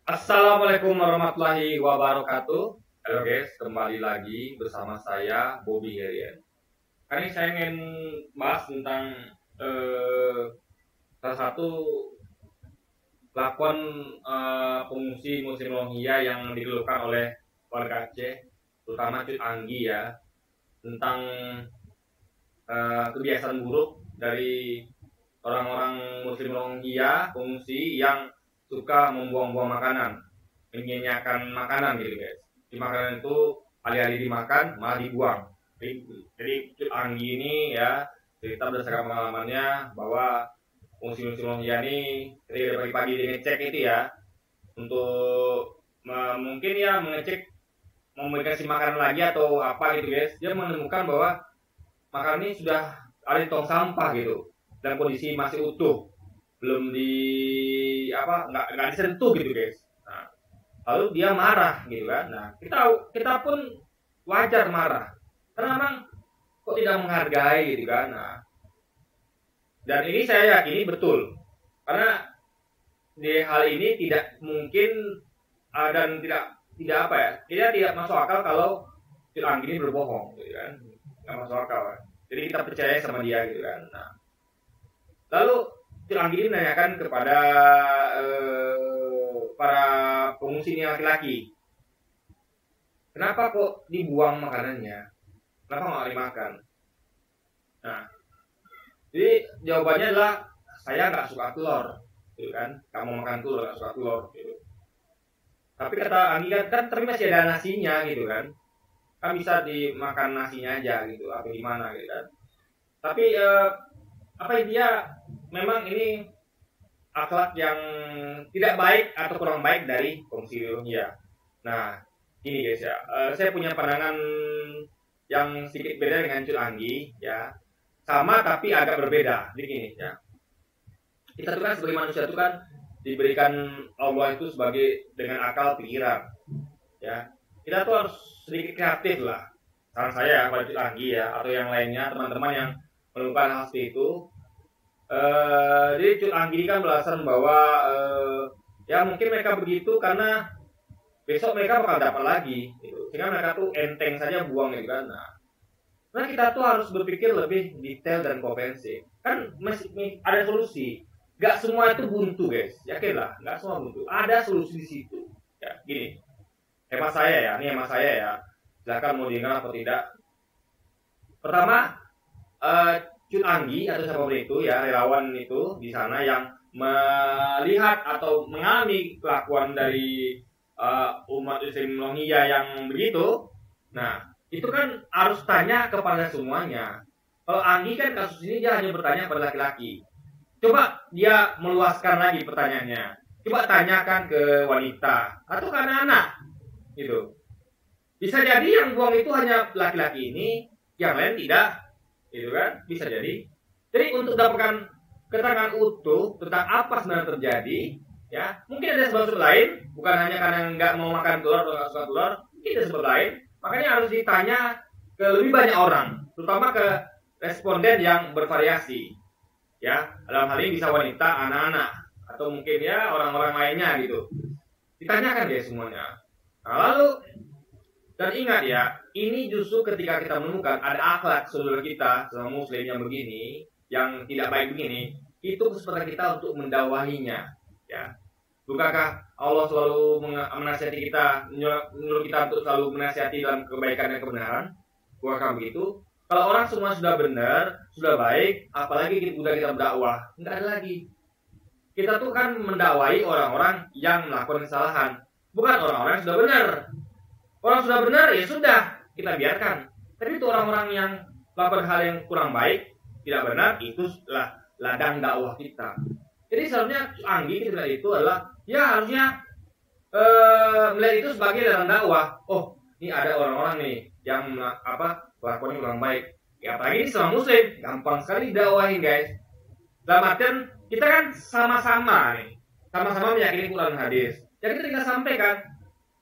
Assalamualaikum warahmatullahi wabarakatuh. Halo guys, kembali lagi bersama saya Bobby Herian. Kali ini saya ingin bahas tentang salah satu lakon pengungsi musim Rohingya yang dikeluhkan oleh warga Aceh, terutama Cut Anggi ya, tentang kebiasaan buruk dari orang-orang Muslim Rohingya pengungsi yang suka membuang-buang makanan, menyanyiakan makanan gitu guys. Di makanan itu alih-alih dimakan malah dibuang. Jadi Cut Anggi ini ya cerita berdasarkan pengalamannya bahwa pengungsi Rohingya ini ketika pagi-pagi dia ngecek itu ya untuk mungkin ya mengecek mau kasih makanan lagi atau apa gitu guys, dia menemukan bahwa makanan ini sudah ada di tong sampah gitu dan kondisi masih utuh, belum nggak disentuh gitu guys. Nah, lalu dia marah gitu kan. Nah, kita pun wajar marah karena memang kok tidak menghargai gitu kan. Nah, dan ini saya yakini betul karena di hal ini tidak mungkin dan tidak masuk akal kalau Cut Anggi ini berbohong gitu kan, nggak masuk akal kan? Jadi kita percaya sama dia gitu kan. Nah, lalu Cut Anggi ini menanyakan kepada para pengungsi ini laki-laki, kenapa kok dibuang makanannya? Kenapa nggak dimakan? Nah, jadi jawabannya adalah saya nggak suka telur, gitu kan? Kamu makan telur nggak suka telur, gitu. Tapi kata Anggi kan tapi masih ada nasinya, gitu kan? Kan bisa dimakan nasinya aja, gitu. Apa gimana, gitu kan? Tapi dia memang ini akhlak yang tidak baik atau kurang baik dari pengungsi Rohingya. Nah, gini guys ya, saya punya pandangan yang sedikit beda dengan Cut Anggi ya, sama tapi agak berbeda. Jadi gini ya, kita tuh kan sebagai manusia itu kan diberikan Allah itu sebagai dengan akal pikiran ya, kita tuh harus sedikit kreatif lah. Saran saya pada Cut Anggi ya atau yang lainnya teman-teman yang menemukan hal seperti itu. Jadi Cut Anggi kan beralasan bahwa ya mungkin mereka begitu karena besok mereka bakal dapat lagi gitu. Sehingga mereka tuh enteng saja buang gitu kan. Nah kita tuh harus berpikir lebih detail dan komprehensif. Kan masih ada solusi. Gak semua itu buntu guys, yakinlah, gak semua buntu. Ada solusi di situ. Ya gini, hemat saya ya. Silakan mau diingat atau tidak. Pertama, Cut Anggi atau siapapun itu ya relawan itu di sana yang melihat atau mengalami kelakuan dari umat Muslim Rohingya yang begitu, nah itu kan harus tanya kepada semuanya. Kalau Anggi kan kasus ini dia hanya bertanya pada laki-laki. Coba dia meluaskan lagi pertanyaannya. Coba tanyakan ke wanita atau ke anak-anak, gitu. Bisa jadi yang buang itu hanya laki-laki ini, yang lain tidak. Gitu kan, bisa jadi. Jadi untuk dapatkan keterangan utuh tentang apa sebenarnya terjadi, ya mungkin ada sebab lain, bukan hanya karena nggak mau makan telur atau nggak suka telur, mungkin ada sebab lain. Makanya harus ditanya ke lebih banyak orang, terutama ke responden yang bervariasi. Ya, dalam hal ini bisa wanita, anak-anak, atau mungkin ya orang-orang lainnya gitu. Ditanyakan ya semuanya. Nah, lalu dan ingat ya, ini justru ketika kita menemukan ada akhlak saudara kita sama muslim yang begini, yang tidak baik begini, itu kesempatan kita untuk mendakwahinya. Ya, bukankah Allah selalu menasihati kita, menyuruh kita untuk selalu menasihati dalam kebaikan dan kebenaran? Bukankah begitu? Kalau orang semua sudah benar, sudah baik, apalagi kita berdakwah, nggak ada lagi. Kita tuh kan mendakwahi orang-orang yang melakukan kesalahan, bukan orang-orang yang sudah benar. Orang sudah benar ya sudah kita biarkan. Tapi itu orang-orang yang melakukan hal yang kurang baik, tidak benar, itu ladang dakwah kita. Jadi seharusnya Anggi ketika itu adalah ya harusnya melihat itu sebagai ladang dakwah. Oh, ini ada orang-orang nih yang kelakuannya kurang baik. Ya apalagi ini sama muslim, gampang sekali dakwahin guys. Dalam artian kita kan sama-sama meyakini Quran dan hadis. Jadi kita tinggal sampaikan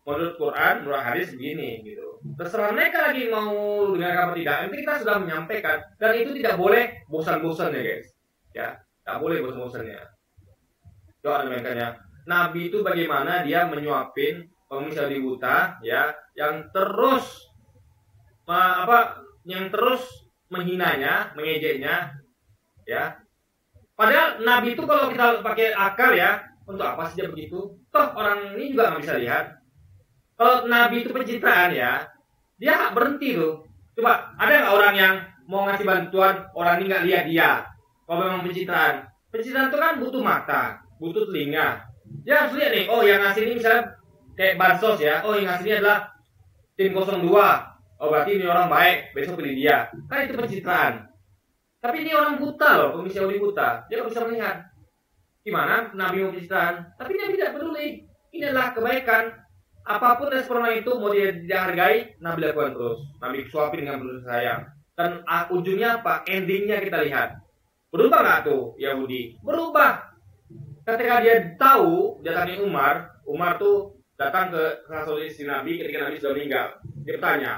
menurut Quran, menurut hadis begini gitu. Terserah mereka lagi mau dengar apa tidak. Nanti kita sudah menyampaikan dan itu tidak boleh bosan-bosan ya guys. Ya, tak boleh bosan-bosannya. Doa demikiannya. Nabi itu bagaimana dia menyuapin pengemis Yahudi buta, ya, yang terus yang terus menghinanya, mengejeknya, ya. Padahal Nabi itu kalau kita pakai akal ya, untuk apa sih dia begitu? Toh orang ini juga nggak bisa lihat. Kalau Nabi itu pencitraan ya, dia berhenti tuh. Coba ada nggak orang yang mau ngasih bantuan, orang ini nggak lihat dia? Kalau memang pencitraan itu kan butuh mata, butuh telinga. Dia harus lihat nih, oh yang ngasih ini misalnya kayak bansos ya, oh yang ngasih ini adalah tim 02. Oh berarti ini orang baik, besok pilih dia. Kan itu pencitraan. Tapi ini orang buta loh, pengemis Yahudi buta. Dia nggak bisa melihat. Gimana Nabi mau pencitraan? Tapi dia tidak peduli. Ini adalah kebaikan. Apapun respon itu mau dia dihargai, Nabi lakukan terus. Nabi suapin dengan penuh sayang. Dan ujungnya apa? Endingnya kita lihat. Berubah nggak tuh Yahudi? Berubah. Ketika dia tahu, dia tanya Umar tuh datang ke salah satu istri Nabi ketika Nabi sudah meninggal. Dia bertanya,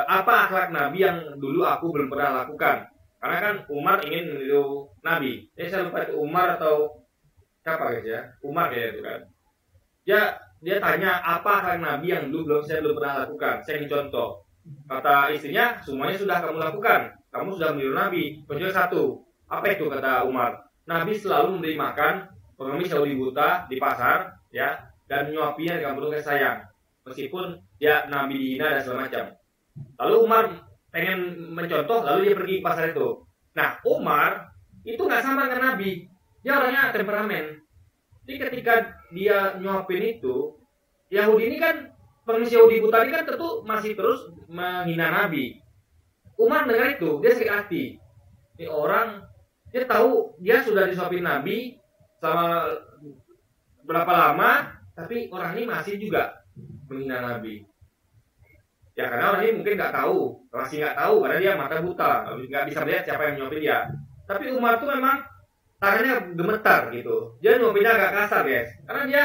apa akhlak Nabi yang dulu aku belum pernah lakukan? Karena kan Umar ingin meniru Nabi. Jadi saya lupa itu Umar atau siapa guys ya? Umar kayak itu kan. Dia tanya apa akhlak Nabi yang dulu saya belum pernah lakukan. Saya ingin contoh. Kata istrinya, semuanya sudah kamu lakukan. Kamu sudah meniru Nabi. Kecuali satu. Apa itu kata Umar? Nabi selalu memberi makan pengemis Yahudi buta di pasar, ya, dan menyuapinya dengan penuh kasih sayang. Meskipun dia Nabi dihina dan segala macam. Lalu Umar pengen mencontoh, lalu dia pergi ke pasar itu. Nah, Umar itu nggak sama dengan Nabi. Dia orangnya temperamen. Jadi ketika dia nyuapin itu, Yahudi ini kan, pengemis Yahudi buta ini kan tentu masih terus menghina Nabi. Umar dengar itu, dia sakit hati. Ini orang, dia tahu dia sudah disuapin Nabi selama berapa lama, tapi orang ini masih juga menghina Nabi. Ya karena orang ini mungkin masih nggak tahu karena dia mata buta, nggak bisa melihat siapa yang nyuapin dia. Tapi Umar tuh memang tangannya gemetar gitu. Dia nyuapinnya agak kasar guys, karena dia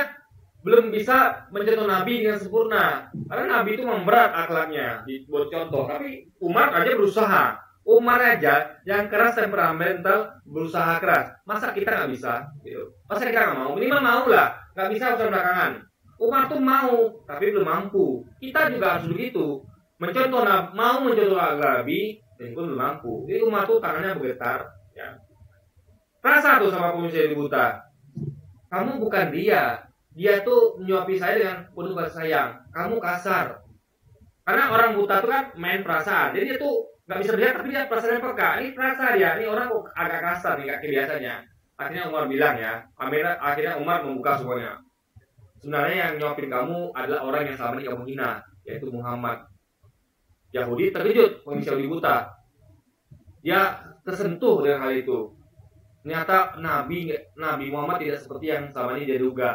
belum bisa mencontoh Nabi dengan sempurna. Karena Nabi itu memberat akhlaknya buat contoh. Tapi Umar aja berusaha. Umar aja yang keras temperamental berusaha keras. Masa kita nggak bisa? Gitu. Masa kita nggak mau? Minimal mau lah. Nggak bisa urusan belakangan. Umar tuh mau, tapi belum mampu. Kita juga harus begitu. Mau mencontoh Nabi, dan pun belum mampu. Jadi Umar tuh tangannya bergetar. Ya. Rasa tuh sama pengemis Yahudi buta. Kamu bukan dia. Dia tuh menyuapi saya dengan penuh kasih sayang. Kamu kasar. Karena orang buta tuh kan main perasaan. Jadi dia tuh nggak bisa lihat, tapi dia perasaannya peka. Ini perasa dia. Ini orang kok agak kasar nih, kayak biasanya. Akhirnya Umar bilang ya. Akhirnya Umar membuka semuanya. Sebenarnya yang nyuapin kamu adalah orang yang selama ini kamu hina, yaitu Muhammad. Yahudi terkejut, pengemis Yahudi buta. Dia tersentuh dengan hal itu. Ternyata Nabi Muhammad tidak seperti yang selama ini dia duga.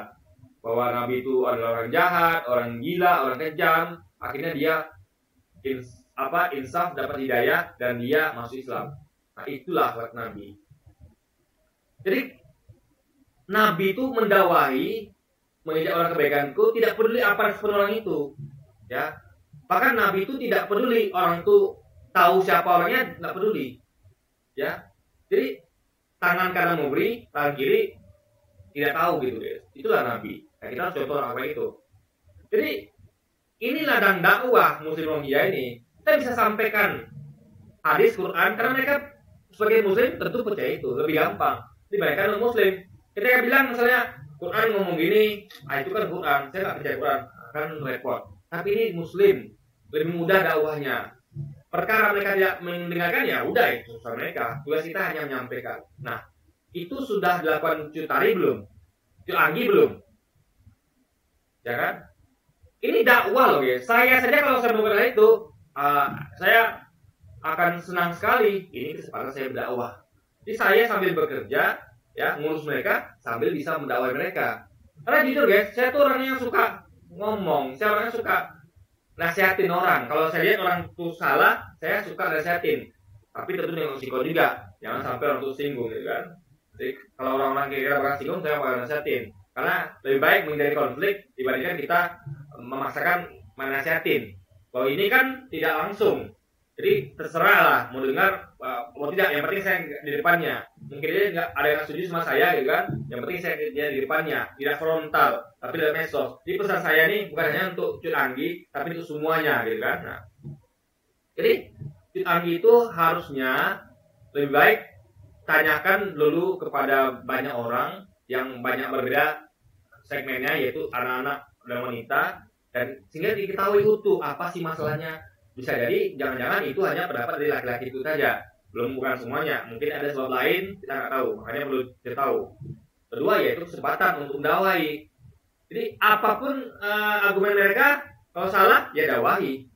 Bahwa Nabi itu adalah orang jahat, orang gila, orang kejam. Akhirnya dia insaf, dapat hidayah, dan dia masuk Islam. Nah itulah akhlak Nabi. Jadi Nabi itu mendakwahi, mengajak orang kebaikanku, tidak peduli apa respon orang itu, ya. Bahkan Nabi itu tidak peduli orang itu tahu siapa orangnya, tidak peduli, ya. Jadi tangan kanan memberi, tangan kiri tidak tahu gitu guys. Itulah Nabi. Nah, kita harus contoh apa itu. Jadi ini ladang dakwah Muslim Rohingya ini. Kita bisa sampaikan hadis Quran karena mereka sebagai Muslim tentu percaya itu lebih gampang dibandingkan non-Muslim. Ketika bilang misalnya Quran ngomong gini, itu kan Quran, saya nggak percaya Quran, kan repot. Tapi ini Muslim, lebih mudah dakwahnya. Perkara mereka tidak mendengarkan ya udah itu urusan mereka. Tugas kita hanya menyampaikan. Nah, itu sudah dilakukan Cutari belum? Anggi belum? Ya kan? Ini dakwah loh guys. Saya saja kalau saya melakukan itu, saya akan senang sekali. Ini kesempatan saya berdakwah. Jadi saya sambil bekerja, ya ngurus mereka sambil bisa mendakwai mereka. Karena jujur guys, saya tuh orangnya yang suka ngomong, saya orangnya suka nasihatin orang. Kalau saya lihat orang tuh salah, saya suka nasihatin. Tapi tentu dengan risiko juga, jangan sampai orang tuh singgung, gitu kan. Jadi kalau orang-orang kira-kira bakal singgung, saya bakal nasihatin. Karena lebih baik menghindari konflik dibandingkan kita memaksakan menasihatin. Kalau ini kan tidak langsung, Jadi terserah lah mau dengar mau tidak, yang penting saya di depannya. Mungkin dia nggak ada yang setuju sama saya gitu kan, yang penting saya dia di depannya, tidak frontal tapi dalam medsos. Jadi pesan saya nih bukan hanya untuk Cut Anggi tapi untuk semuanya gitu kan. Nah, jadi Cut Anggi itu harusnya lebih baik tanyakan dulu kepada banyak orang yang banyak berbeda segmennya, yaitu anak-anak dan wanita, dan sehingga diketahui utuh apa sih masalahnya. Bisa jadi jangan-jangan itu hanya pendapat dari laki-laki itu saja, bukan semuanya, mungkin ada sebab lain kita nggak tahu, makanya perlu kita tahu. Kedua yaitu kesempatan untuk mendakwai. Jadi apapun argumen mereka, kalau salah ya dakwahi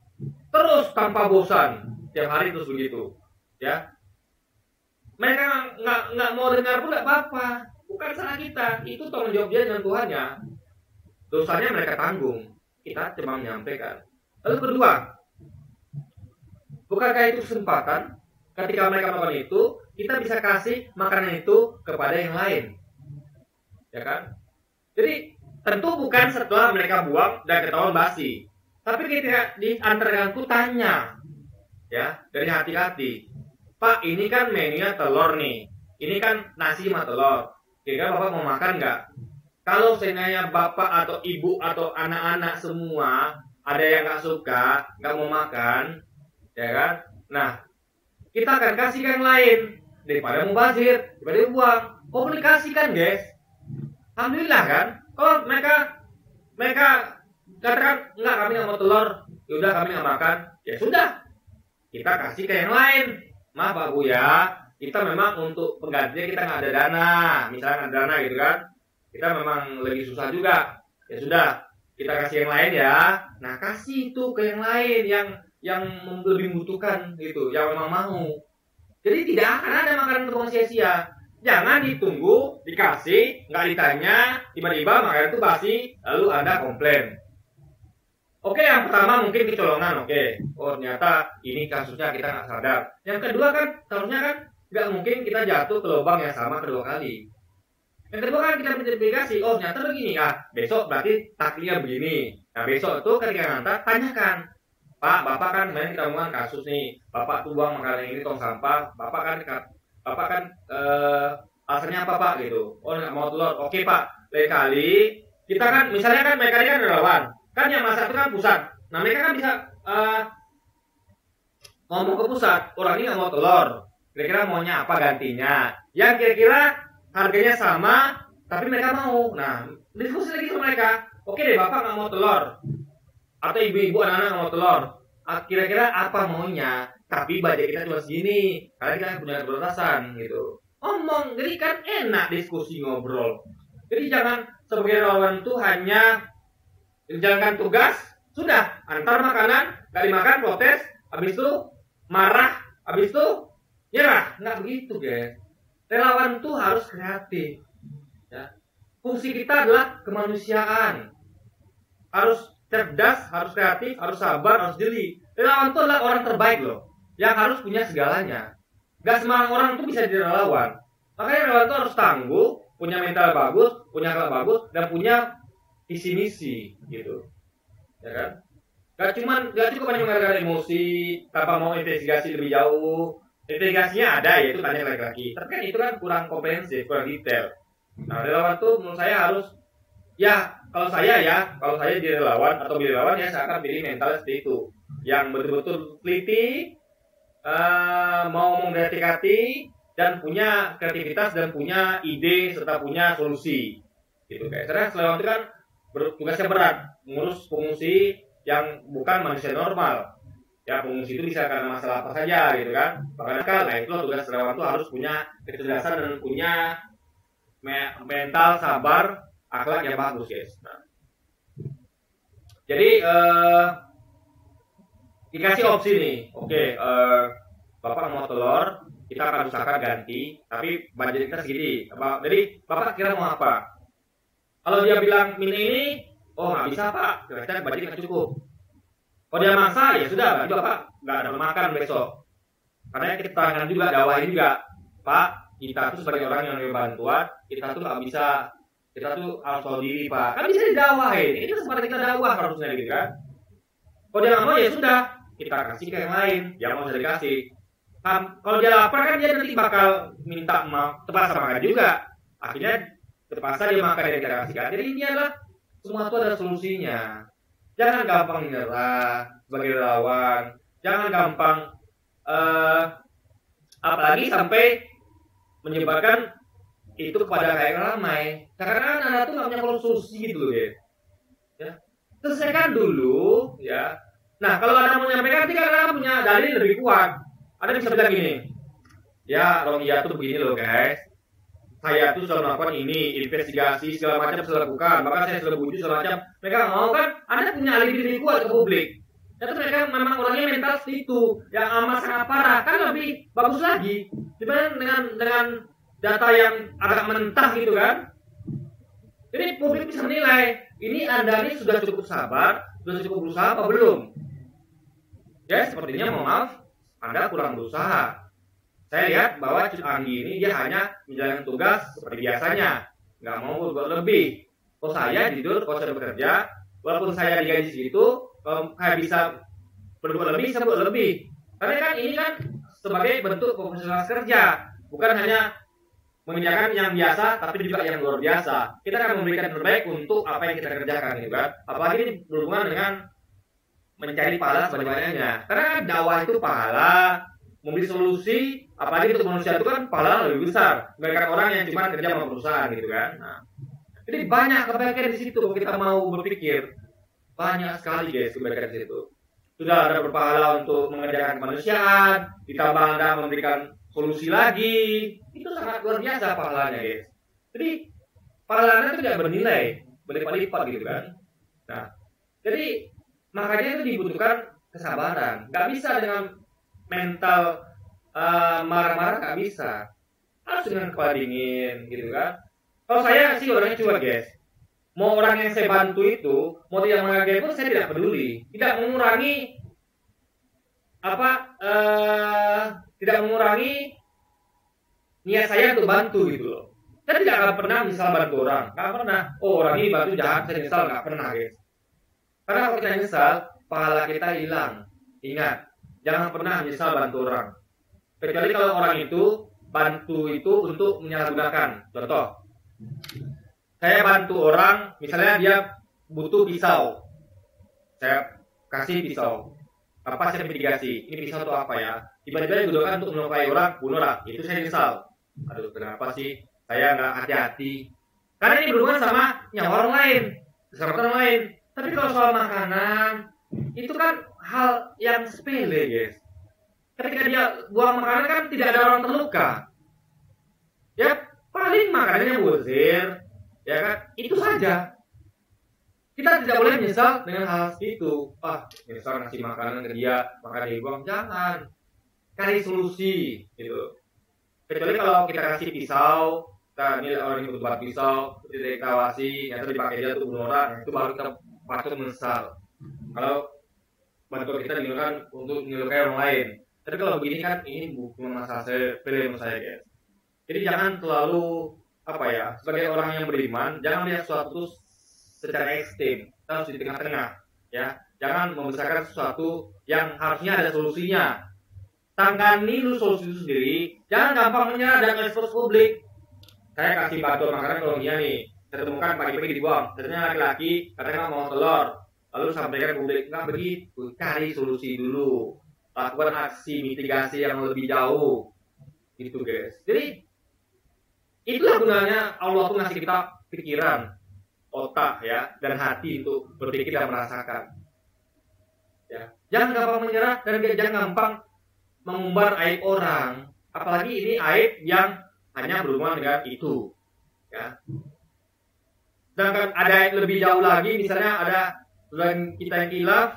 terus tanpa bosan, tiap hari terus begitu ya. Mereka nggak mau dengar pun nggak apa-apa, bukan salah kita, itu tanggung jawab dia dengan Tuhannya, dosanya mereka tanggung, kita cuma menyampaikan. Lalu kedua, bukankah itu kesempatan ketika mereka melakukan itu, kita bisa kasih makanan itu kepada yang lain, ya kan? Jadi tentu bukan setelah mereka buang dan ketahuan basi, tapi ketika di antara aku tanya, ya dari hati-hati, Pak ini kan menunya telur nih, ini kan nasi sama telur, kira-kira Bapak mau makan nggak? Kalau seandainya Bapak atau Ibu atau anak-anak semua ada yang nggak suka, nggak mau makan, ya kan? Nah, kita akan kasih ke yang lain daripada mubazir, daripada buang. Komunikasikan, guys. Alhamdulillah kan? Kalau mereka katakan enggak, kami nggak mau telur, yaudah kami nggak makan, ya sudah, kita kasih ke yang lain. Maaf Pak Bu ya, kita memang untuk penggantinya kita nggak ada dana, misalnya ada dana gitu kan? Kita memang lagi susah juga, ya sudah, kita kasih yang lain ya. Nah kasih itu ke yang lain yang lebih membutuhkan gitu, yang memang mau. Jadi tidak akan ada makanan untuk sia-sia. Jangan ditunggu, dikasih, nggak ditanya, tiba-tiba makanan itu basi, lalu Anda komplain. Oke, yang pertama mungkin kecolongan, oke. Oh ternyata ini kasusnya kita nggak sadar. Yang kedua kan, seharusnya kan nggak mungkin kita jatuh ke lubang yang sama kedua kali. Yang kedua kan kita verifikasi, oh ternyata begini, besok berarti taklinya begini. Nah besok itu ketika ngantar, tanyakan, Pak, Bapak kan kemarin kita ngomongin kasus nih, Bapak tuh buang makanan ini tong sampah, Bapak kan alasannya apa Pak gitu? Oh nggak mau telur, oke Pak. Lain kali kita kan misalnya kan mereka ini kan relawan, kan yang masak itu kan pusat. Nah mereka kan bisa ngomong ke pusat, orang ini nggak mau telur, kira-kira maunya apa gantinya? Yang kira-kira harganya sama, tapi mereka mau. Nah diskusi lagi sama mereka, oke deh Bapak nggak mau telur, atau ibu-ibu anak-anak nggak mau telur, kira-kira apa maunya? Tapi budget kita cuma segini, karena kita punya keterbatasan gitu. Ngomong, jadi kan enak diskusi ngobrol. Jadi jangan sebagai relawan itu hanya menjalankan tugas, sudah antar makanan, gak dimakan protes, habis itu marah, habis itu nyerah. Nggak begitu guys. Relawan itu harus kreatif. Ya. Fungsi kita adalah kemanusiaan. Harus cerdas, harus kreatif, harus sabar, harus jeli. Relawan itu adalah orang terbaik loh, yang harus punya segalanya. Gak semua orang itu bisa jadi relawan. Makanya relawan itu harus tangguh, punya mental bagus, punya akal bagus, dan punya visi misi gitu, ya kan? Gak cukup hanya menggunakan emosi tanpa mau investigasi lebih jauh. Investigasinya ada, yaitu tanya laki-laki. Tapi kan itu kan kurang komprehensif, kurang detail. Nah relawan itu menurut saya harus, ya kalau saya jadi relawan atau jadi relawan ya saya akan pilih mental seperti itu, yang betul-betul teliti, mau mendekati dan punya kreativitas dan punya ide serta punya solusi gitu guys. Karena relawan itu kan tugasnya berat, mengurus pengungsi yang bukan manusia normal. Ya pengungsi itu bisa karena masalah apa saja gitu kan. Bahkan nah itu tugas relawan itu harus punya kecerdasan dan punya mental, sabar, akhlak yang bagus guys. Nah, jadi dikasih opsi nih, oke, Bapak mau telur, kita akan usahakan ganti, tapi budget kita segini. Jadi Bapak kira mau apa? Kalau dia bilang ini, oh nggak bisa Pak, kira-kira budget nggak cukup. Kalau dia maksa, ya sudah, berarti Bapak nggak ada makan besok. Karena kita tangan juga, dakwahin juga, Pak, kita tuh sebagai orang yang menerima bantuan, kita tuh nggak bisa, kita tuh harus tahu diri Pak. Kan bisa didakwahin, ini kesempatan kita dakwah harusnya gitu kan. Kalau dia nggak mau ya sudah, kita kasih ke yang lain, yang mau dikasih. Kalau dia lapar kan dia nanti bakal minta terpaksa makan juga. Akhirnya terpaksa dia makan yang kita kasihkan. Jadi ini adalah semua itu ada solusinya. Jangan gampang menyerah sebagai relawan. Jangan gampang apalagi sampai menyebabkan itu kepada kayak ramai. Karena Anda tuh nggak punya solusi gitu loh, ya. Selesaikan dulu, ya. Nah, kalau Anda mau menyampaikan, nanti Anda punya dalil lebih kuat. Anda bisa bilang gini, ya, Rohia tuh begini loh, guys. Saya tuh sudah melakukan ini, investigasi segala macam sudah lakukan, bahkan saya sudah bujuk segala macam. Mereka mau kan, Anda punya alibi lebih kuat ke publik. Ternyata mereka memang orangnya mental seperti itu, yang amat sangat parah, kan lebih bagus lagi dibanding dengan data yang agak mentah gitu kan. Jadi publik bisa menilai, ini Anda ini sudah cukup sabar, sudah cukup berusaha apa belum? Ya, sepertinya mohon maaf, Anda kurang berusaha. Saya lihat bahwa Cut Anggi ini dia hanya menjalankan tugas seperti biasanya, nggak mau berbuat lebih. Kalau saya jujur, kalau saya bekerja, walaupun saya digaji segitu, kalau saya bisa berbuat lebih, saya berbuat lebih. Karena kan ini kan sebagai bentuk profesional kerja, bukan hanya mengerjakan yang biasa, tapi juga yang luar biasa. Kita akan memberikan terbaik untuk apa yang kita kerjakan, gitu kan. Apalagi ini berhubungan dengan mencari pahala sebanyak-banyaknya. Karena kan dakwah itu pahala, memberi solusi, apalagi untuk manusia itu kan pahala lebih besar dibandingkan orang yang cuma kerja sama perusahaan gitu kan. Nah, jadi banyak kebaikan di situ kalau kita mau berpikir, banyak sekali guys kebaikan di situ. Sudah ada berpahala untuk mengerjakan kemanusiaan, ditambah Anda memberikan solusi lagi, itu sangat luar biasa pahalanya guys. Jadi pahalanya itu tidak bernilai, berlipat-lipat gitu kan. Nah, jadi makanya itu dibutuhkan kesabaran. Gak bisa dengan mental marah-marah, gak bisa. Harus dengan kepala dingin gitu kan. Kalau saya sih orangnya cuek guys. Mau orang yang saya bantu itu, mau tidak menghargai pun saya tidak peduli. Tidak mengurangi tidak mengurangi niat saya untuk bantu gitu loh. Saya tidak akan pernah misal bantu orang, nggak pernah. Oh orang ini bantu jahat, saya nyesal, nggak pernah guys. Karena kalau kita nyesal, pahala kita hilang. Ingat, jangan pernah menyesal bantu orang. Kecuali kalau orang itu bantu itu untuk menyalahgunakan. Contoh, saya bantu orang, misalnya dia butuh pisau, saya kasih pisau. Apa saya mitigasi? Ini pisau itu apa ya? Tiba-tiba digunakan untuk melukai orang, bunuh orang. Itu saya nyesal. Aduh, kenapa sih saya nggak hati-hati? Karena ini berhubungan sama nyawa orang lain, keselamatan orang lain. Tapi kalau soal makanan, itu kan hal yang sepele, guys. Ketika dia buang makanan kan tidak ada orang terluka. Ya, paling makanannya buzir, ya kan? Itu saja. Kita tidak boleh menyesal dengan hal itu. Menyesal ngasih makanan ke dia, makanan dibuang. Jangan. Cari solusi, gitu. Kecuali kalau kita kasih pisau, ini orang yang butuh pisau, kita dikawasi, yang dipakai dia untuk bunuh orang, itu baru kita patut menyesal. Kalau bantuan kita digunakan untuk menyukai orang lain. Tapi kalau begini kan ini bukan masalah saya, pilih saya guys. Jadi jangan terlalu sebagai orang yang beriman, jangan lihat sesuatu secara ekstrem, kita harus di tengah-tengah, ya. Jangan membesarkan sesuatu yang harusnya ada solusinya. Tangani dulu solusi itu sendiri, jangan gampang menyerah dan ekspos publik. Saya kasih bantuan makanan kalau dia nih, saya temukan pagi-pagi dibuang, ternyata laki-laki katanya mau telur, lalu sampaikan ke publik, nggak begitu, cari solusi dulu, lakukan aksi mitigasi yang lebih jauh, gitu guys. Jadi itulah gunanya Allah tuh ngasih kita pikiran, otak ya, dan hati untuk berpikir dan merasakan. Ya, jangan gampang menyerah dan jangan gampang mengumbar aib orang, apalagi ini aib yang hanya berhubungan dengan itu. Ya. Sedangkan ada yang lebih jauh lagi, misalnya ada selain kita yang khilaf,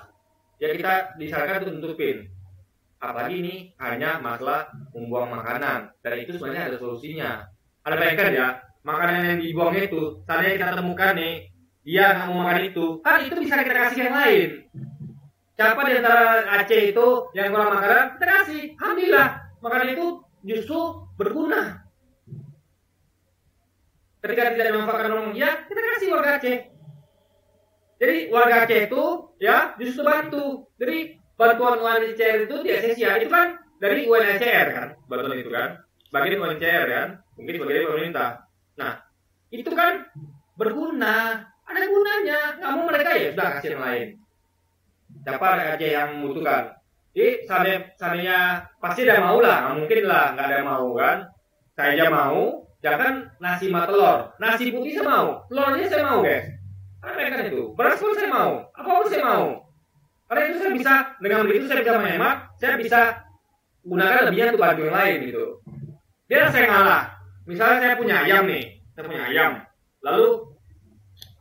ya kita disarankan untuk tutupin. Apalagi ini hanya masalah membuang makanan, dan itu sebenarnya ada solusinya. Ada bayangkan ya, makanan yang dibuangnya itu, seandainya kita temukan nih, dia nggak mau makan itu, kan itu bisa kita kasih yang lain. Siapa di antara Aceh itu yang kurang makanan, kita kasih. Alhamdulillah, makanan itu justru berguna. Ketika tidak dimanfaatkan orang dia, kita kasih warga Aceh. Jadi warga Aceh itu ya justru bantu. Jadi bantuan UNHCR itu di Asia itu kan dari UNHCR kan, bantuan itu kan, bagian UNHCR kan, mungkin sebagai pemerintah. Nah, itu kan berguna, ada gunanya. Nggak mau mereka ya sudah kasih yang lain. Siapa aja yang membutuhkan. Jadi seandainya pasti ada yang mau lah, nggak mungkin lah nggak ada yang mau kan. Saya aja mau, jangan nasi sama telur. Nasi putih saya mau, telurnya saya mau guys. Karena kan itu, beras pun saya mau, apapun saya mau. Karena itu saya bisa, dengan begitu saya bisa menghemat, saya bisa gunakan lebihnya untuk bantu yang lain gitu. Biar saya ngalah. Misalnya saya punya ayam nih, saya punya ayam. Lalu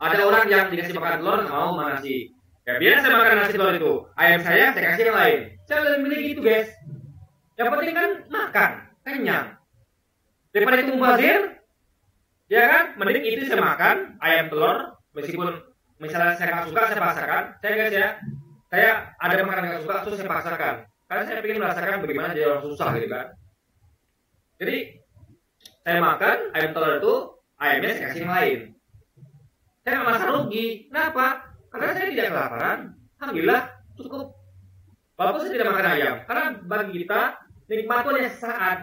ada orang yang dikasih makan telur nggak mau makan nasi. Ya biar saya makan nasi telur itu, ayam saya kasih yang lain. Saya lebih milih gitu guys. Yang penting kan makan, kenyang. Daripada itu mubazir, ya kan? Mending itu saya makan ayam telur, meskipun misalnya saya nggak suka saya paksakan. Saya guys ya, saya ada makanan yang nggak suka, terus saya paksakan. Karena saya ingin merasakan bagaimana jadi orang susah gitu kan. Jadi saya makan ayam telur itu, ayamnya saya kasih yang lain. Saya nggak merasa rugi. Kenapa? Karena saya tidak kelaparan. Alhamdulillah cukup. Walaupun saya tidak makan ayam, karena bagi kita nikmat itu hanya sesaat,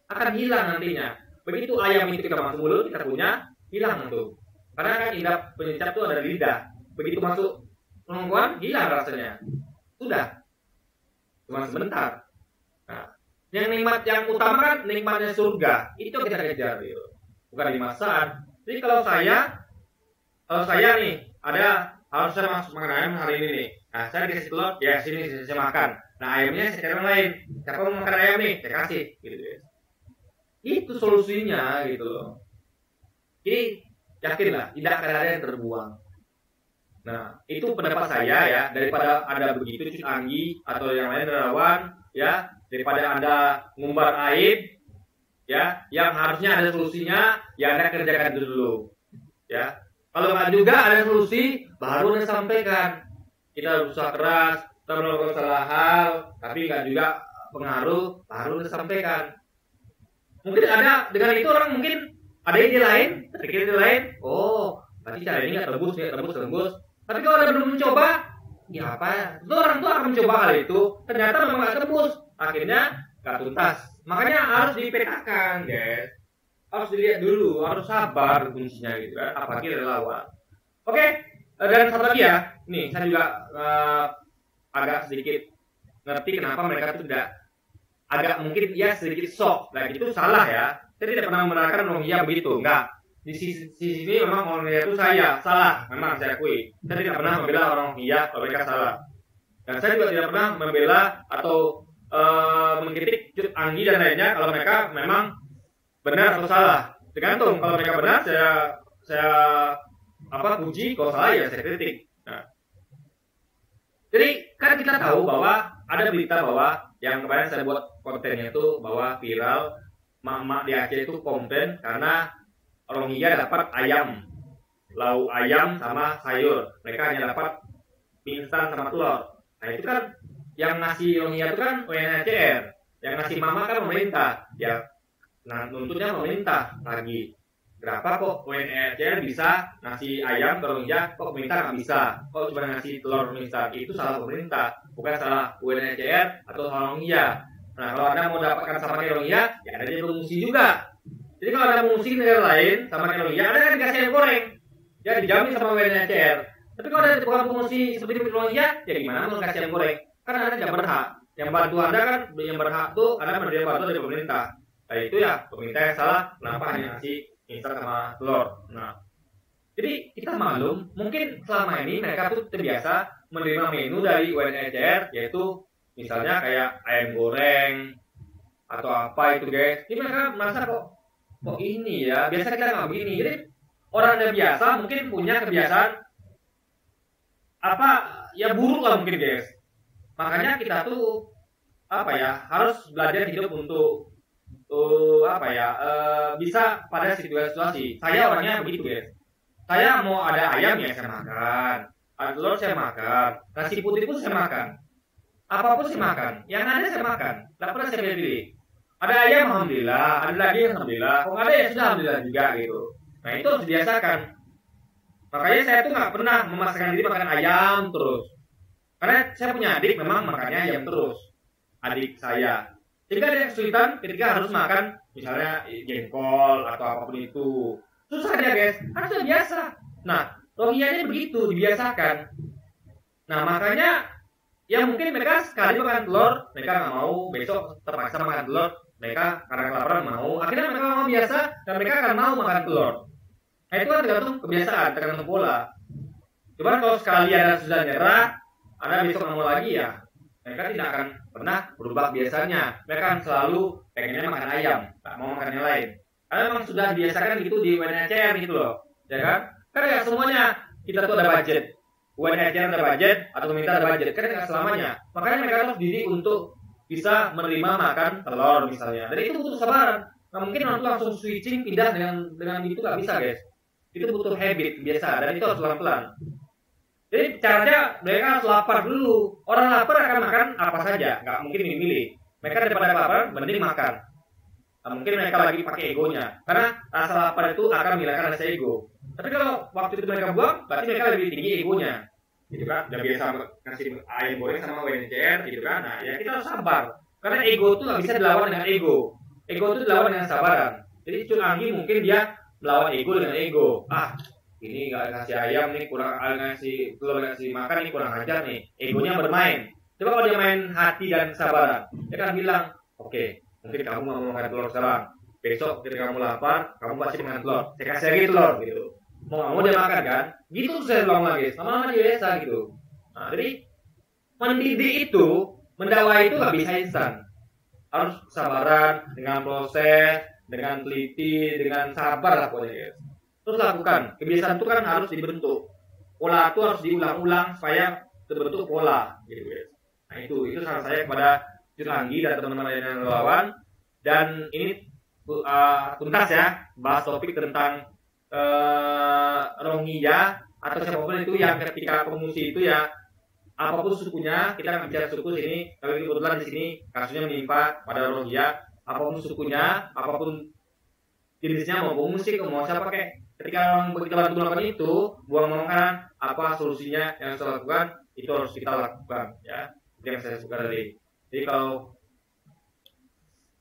akan hilang nantinya. Begitu ayam itu kita masuk mulut, kita punya, hilang tuh. Karena kan indap penyedap itu ada di lidah. Begitu masuk longgongan, hilang rasanya. Sudah. Cuma sebentar. Nah, yang nikmat yang utama kan nikmatnya surga. Itu kita kejar gitu. Bukan 5 saat. Jadi kalau saya nih ada harus saya masuk makan ayam hari ini nih. Nah, saya dikasih telur, ya sini saya makan. Nah, ayamnya saya cari yang lain. Siapa mau makan ayam nih? Saya kasih gitu guys. Itu solusinya gitu loh. Jadi yakinlah tidak akan ada yang terbuang. Nah, itu pendapat saya ya, daripada ada begitu cuci anggi atau yang lain relawan ya, daripada Anda ngumbar aib ya, yang harusnya ada solusinya, ya Anda kerjakan dulu. Ya. Kalau nggak juga ada solusi, baru Anda sampaikan. Kita berusaha keras, kita melakukan salah hal, tapi nggak juga pengaruh, baru Anda sampaikan. Mungkin ada dengan itu orang mungkin ada ide lain, pikir ide lain, oh, berarti cara ini nggak tembus. Tapi kalau Anda belum mencoba, ya apa ya? Itu orang tua akan mencoba hal itu, ternyata memang nggak tembus, akhirnya nggak tuntas. Makanya harus dipetakan, guys. Harus dilihat dulu, harus sabar kuncinya gitu kan. Apalagi relawan. Oke, dan satu lagi ya, nih saya juga agak sedikit ngerti kenapa mereka itu tidak agak mungkin ya sedikit shock. Nah itu salah ya. Saya tidak pernah menerangkan Rohingya begitu, enggak. Di sisi ini memang Rohingya itu saya salah, memang saya akui. Saya tidak pernah membela orang Rohingya kalau mereka salah. Dan saya juga tidak pernah membela atau mengkritik Cut Anggi dan lainnya kalau mereka memang benar atau salah. Tergantung, kalau mereka benar saya puji, kalau salah ya saya kritik. Nah. Jadi kan kita tahu bahwa ada berita bahwa yang kemarin saya buat kontennya itu bahwa viral mak-mak di Aceh itu komplain karena Rohingya dapat ayam, lauk ayam sama sayur. Mereka hanya dapat mie instan sama telur. Nah itu kan yang ngasih Rohingya itu kan UNHCR, yang ngasih mama kan pemerintah. Ya, nah nuntutnya pemerintah lagi. Berapa kok UNHCR bisa ngasih ayam ke Rohingya, kok pemerintah nggak bisa? Kok cuma ngasih telur instan? Itu salah pemerintah, bukan salah UNHCR atau salah Rohingya. Nah kalau Anda mau dapatkan sama kayak Rohingya, ya Anda jadi pengungsi juga. Jadi kalau Anda mengungsi ke negara lain sama kayak Rohingya, Anda kan dikasih ayam goreng. Ya dijamin sama UNHCR. Tapi kalau Anda bukan pengungsi seperti Rohingya, ya gimana mau kasih ayam goreng? Karena Anda tidak berhak. Yang bantu Anda kan yang berhak tuh Anda menerima bantuan dari pemerintah. Nah itu ya pemerintah yang salah. Kenapa hanya ngasih instan sama telur? Nah, jadi kita maklum, mungkin selama ini mereka tuh terbiasa menerima menu dari UNHCR, yaitu misalnya kayak ayam goreng atau apa itu guys. Ini mereka merasa kok ini ya, biasa kita nggak begini. Jadi orang yang biasa mungkin punya kebiasaan apa ya buruk lah mungkin guys. Makanya kita tuh harus belajar hidup untuk bisa pada situasi. Saya orangnya begitu guys. Saya mau ada ayam ya saya makan, ada telur saya makan, nasi putih pun saya makan, apapun saya makan, yang ada saya makan, tidak pernah saya pilih. Ada ayam alhamdulillah, ada daging alhamdulillah, kalau ada ya sudah alhamdulillah juga gitu. Nah itu harus dibiasakan. Makanya saya tuh nggak pernah memaksakan diri makan ayam terus. Karena saya punya adik memang makannya ayam terus, adik saya. Sehingga ada kesulitan ketika harus makan misalnya jengkol atau apapun itu. Susah dia guys, karena sudah biasa. Nah, Rohingya ini begitu, dibiasakan. Nah, makanya ya mungkin mereka sekali makan telur, mereka nggak mau, besok terpaksa makan telur, mereka karena kelaparan mau. Akhirnya mereka mau biasa dan mereka akan mau makan telur. Nah, itu kan tergantung kebiasaan, tergantung pola. Cuman kalau sekali Anda sudah nyerah, Anda besok nggak mau lagi ya, mereka tidak akan pernah berubah biasanya. Mereka akan selalu pengennya makan ayam, tak mau makan yang lain. Karena memang sudah dibiasakan gitu di UNHCR gitu loh, ya kan? Karena ya semuanya kita tuh ada budget. UNHCR ada budget atau minta ada budget, kan tidak selamanya. Makanya mereka harus didik untuk bisa menerima makan telur misalnya. Dan itu butuh kesabaran. Nggak mungkin orang tuh langsung switching pindah dengan itu nggak bisa guys. Itu butuh habit biasa dan itu harus pelan-pelan. Jadi caranya mereka harus lapar dulu. Orang lapar akan makan apa saja, nggak mungkin milih. Mereka daripada lapar, mending makan. Nah, mungkin mereka lagi pakai egonya, karena rasa lapar itu akan menghilangkan rasa ego. Tapi kalau waktu itu mereka buang, berarti mereka lebih tinggi egonya, gitu kan? Udah biasa kasih ayam goreng sama UNHCR, gitu kan? Nah, ya kita harus sabar, karena ego itu nggak bisa dilawan dengan ego. Ego itu dilawan dengan sabaran. Jadi Cun Anggi mungkin dia melawan ego dengan ego. Ini nggak ngasih ayam nih, kurang ngasih telur, ngasih makan nih, kurang ajar nih. Egonya bermain. Coba kalau dia main hati dan kesabaran, dia kan bilang, oke, mungkin kamu mau makan telur sekarang. Besok ketika kamu lapar, kamu pasti makan telur. Saya kasih lagi telur, gitu. Mau dia makan kan? Gitu saya ulang lagi. Lama-lama dia biasa gitu. Nah, jadi mendidik itu, mendakwah itu nggak bisa instan. Harus kesabaran, dengan proses, dengan teliti, dengan sabar lah pokoknya guys. Terus lakukan. Kebiasaan itu kan harus dibentuk. Pola itu harus diulang-ulang supaya terbentuk pola, gitu guys. Nah itu saran saya kepada Cun Anggi dan teman-teman yang relawan. Dan ini tuntas ya, bahas topik tentang Rohingya atau siapapun itu yang ketika pengungsi itu ya, apapun sukunya, kita akan bicara suku sini. Tapi kebetulan di sini kasusnya menimpa pada Rohingya, apapun sukunya, apapun jenisnya, mau pengungsi, mau siapa kayak, ketika kita bantu melakukan itu, buang makanan, apa solusinya yang harus lakukan, itu harus kita lakukan ya. Itu yang saya suka dari. Jadi kalau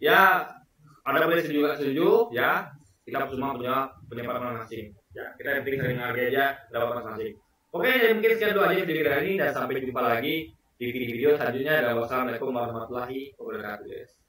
ya ada boleh setuju ya, kita semua punya pendapat masing-masing. Ya, kita yang penting sering hargai aja dapat masing-masing. Oke, jadi mungkin sekian dulu aja video kali ini dan sampai jumpa lagi di video-video selanjutnya. Dan wassalamualaikum warahmatullahi wabarakatuh.